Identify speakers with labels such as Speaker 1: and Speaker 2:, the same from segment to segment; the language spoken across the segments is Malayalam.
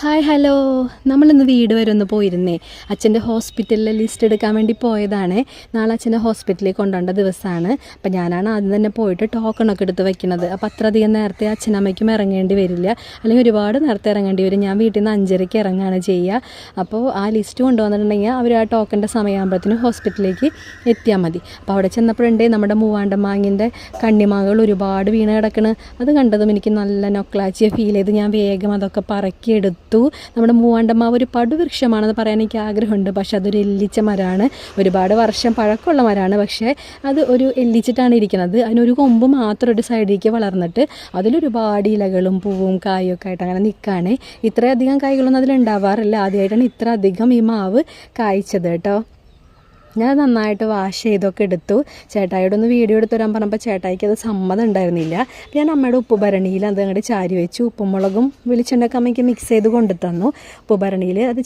Speaker 1: ഹായ് ഹലോ, നമ്മളിന്ന് വീട് വരെ ഒന്ന് പോയിരുന്നേ. അച്ഛൻ്റെ ഹോസ്പിറ്റലിലെ ലിസ്റ്റ് എടുക്കാൻ വേണ്ടി പോയതാണ്. നാളെ അച്ഛനെ ഹോസ്പിറ്റലിൽ കൊണ്ടുപോകേണ്ട ദിവസമാണ്. അപ്പം ഞാനാണ് ആദ്യം തന്നെ പോയിട്ട് ടോക്കണൊക്കെ എടുത്ത് വയ്ക്കുന്നത്. അപ്പോൾ അത്രയധികം നേരത്തെ അച്ഛനമ്മയ്ക്കും ഇറങ്ങേണ്ടി വരില്ല, അല്ലെങ്കിൽ ഒരുപാട് നേരത്തെ ഇറങ്ങേണ്ടി വരും. ഞാൻ വീട്ടിൽ നിന്ന് 5:30 ഇറങ്ങുകയാണ് ചെയ്യുക. അപ്പോൾ ആ ലിസ്റ്റ് കൊണ്ടുവന്നിട്ടുണ്ടെങ്കിൽ അവർ ആ ടോക്കണിൻ്റെ സമയമാകുമ്പോഴത്തേനും ഹോസ്പിറ്റലിലേക്ക് എത്തിയാൽ മതി. അപ്പോൾ അവിടെ ചെന്നപ്പോഴുണ്ടേ നമ്മുടെ മൂവാണ്ടമാങ്ങിൻ്റെ കണ്ണിമാങ്ങകൾ ഒരുപാട് വീണ് കിടക്കണ്. അത് കണ്ടതും എനിക്ക് നല്ല നൊക്ലാച്ചിയെ ഫീൽ ചെയ്ത് ഞാൻ വേഗം അതൊക്കെ പറക്കിയെടുത്തു. നമ്മുടെ മൂവാണ്ടമാവ് ഒരു പടുവൃക്ഷമാണെന്ന് പറയാൻ എനിക്ക് ആഗ്രഹമുണ്ട്, പക്ഷെ അതൊരു എല്ലിച്ച മരമാണ്. ഒരുപാട് വർഷം പഴക്കമുള്ള മരമാണ്, പക്ഷേ അത് ഒരു എല്ലിച്ചിട്ടാണ് ഇരിക്കുന്നത്. അതിനൊരു കൊമ്പ് മാത്രം ഒരു സൈഡിലേക്ക് വളർന്നിട്ട് അതിലൊരുപാട് ഇലകളും പൂവും കായും ഒക്കെ ആയിട്ട് അങ്ങനെ നിൽക്കുകയാണ്. ഇത്രയധികം കായ്കളൊന്നും അതിലുണ്ടാവാറില്ല. ആദ്യമായിട്ടാണ് ഇത്ര അധികം ഈ മാവ് കായ്ച്ചത് കേട്ടോ. ഞാൻ നന്നായിട്ട് വാഷ് ചെയ്തൊക്കെ എടുത്തു. ചേട്ടായിയോടൊന്ന് വീഡിയോ എടുത്ത് തരാൻ പറഞ്ഞപ്പോൾ ചേട്ടായിക്ക് അത് സമ്മതം ഉണ്ടായിരുന്നില്ല. ഞാൻ അമ്മയുടെ ഉപ്പുഭരണിയിൽ അത് അങ്ങോട്ട് ചാരി വെച്ചു. ഉപ്പും മുളകും വെളിച്ചെണ്ണയൊക്കെ അമ്മയ്ക്ക് മിക്സ് ചെയ്ത് കൊണ്ടു തന്നു. ഉപ്പുഭരണിയിൽ അത്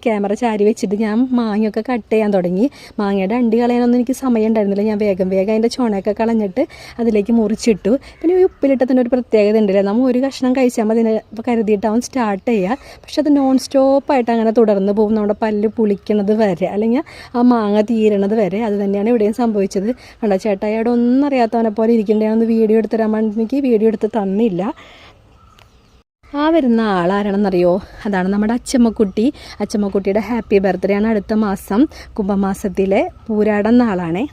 Speaker 1: ക്യാമറ ചാരി വെച്ചിട്ട് ഞാൻ മാങ്ങയൊക്കെ കട്ട് ചെയ്യാൻ തുടങ്ങി. മാങ്ങയുടെ അണ്ടി കളയാനൊന്നും എനിക്ക് സമയം ഉണ്ടായിരുന്നില്ല. ഞാൻ വേഗം അതിൻ്റെ ചുണയൊക്കെ കളഞ്ഞിട്ട് അതിലേക്ക് മുറിച്ചിട്ടു. പിന്നെ ഈ ഉപ്പിലിട്ടതിൻ്റെ ഒരു പ്രത്യേകത ഉണ്ടല്ലേ, നമ്മൾ ഒരു കഷ്ണം കഴിച്ചാൽ അതിനെ കരുതിയിട്ടാവും സ്റ്റാർട്ട് ചെയ്യുക. പക്ഷെ അത് നോൺ സ്റ്റോപ്പായിട്ട് അങ്ങനെ തുടർന്ന് പോകും, നമ്മുടെ പല്ല് പുളിക്കണത് വരെ, അല്ലെങ്കിൽ ആ മാങ്ങ തീരണത് വരെ. അത് തന്നെയാണ് ഇവിടെയും സംഭവിച്ചത്. കണ്ട ചേട്ടായിയോട് ഒന്നും അറിയാത്തവനെ പോലെ ഇരിക്കേണ്ടതെന്ന് വീഡിയോ എടുത്ത് തരാൻ വേണ്ടി എനിക്ക് വീഡിയോ എടുത്ത് തന്നില്ല. ആ വരുന്ന ആളാരാണെന്നറിയോ? അതാണ് നമ്മുടെ അച്ചമ്മക്കുട്ടി. അച്ചമ്മക്കുട്ടിയുടെ ഹാപ്പി ബർത്ത്ഡേ ആണ് അടുത്ത മാസം, കുംഭമാസത്തിലെ പൂരാടം നാളാണേ.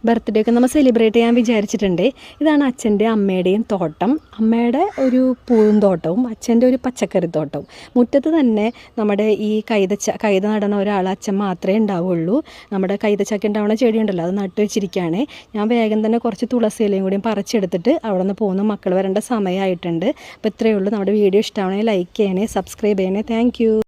Speaker 1: ബർത്ത്ഡേ ഒക്കെ നമ്മൾ സെലിബ്രേറ്റ് ചെയ്യാൻ വിചാരിച്ചിട്ടുണ്ട്. ഇതാണ് അച്ഛൻ്റെ അമ്മയുടെയും തോട്ടം. അമ്മയുടെ ഒരു പൂന്തോട്ടവും അച്ഛൻ്റെ ഒരു പച്ചക്കറി തോട്ടവും. മുറ്റത്ത് തന്നെ നമ്മുടെ ഈ കൈത നടണ ഒരാൾ അച്ഛൻ മാത്രമേ ഉണ്ടാവുള്ളൂ. നമ്മുടെ കൈതച്ചക്ക ഉണ്ടാവുന്ന ചെടി ഉണ്ടല്ലോ, അത് നട്ടു വെച്ചിരിക്കുകയാണ്. ഞാൻ വേഗം തന്നെ കുറച്ച് തുളസി ഇലയും കൂടിയും പറിച്ചെടുത്തിട്ട് അവിടെ നിന്ന് പോകുന്ന മക്കൾ വരേണ്ട സമയമായിട്ടുണ്ട്. അപ്പോൾ ഇത്രയേ ഉള്ളൂ. നമ്മുടെ വീഡിയോ ഇഷ്ടമാണെങ്കിൽ ലൈക്ക് ചെയ്യണേ, സബ്സ്ക്രൈബ് ചെയ്യണേ. താങ്ക്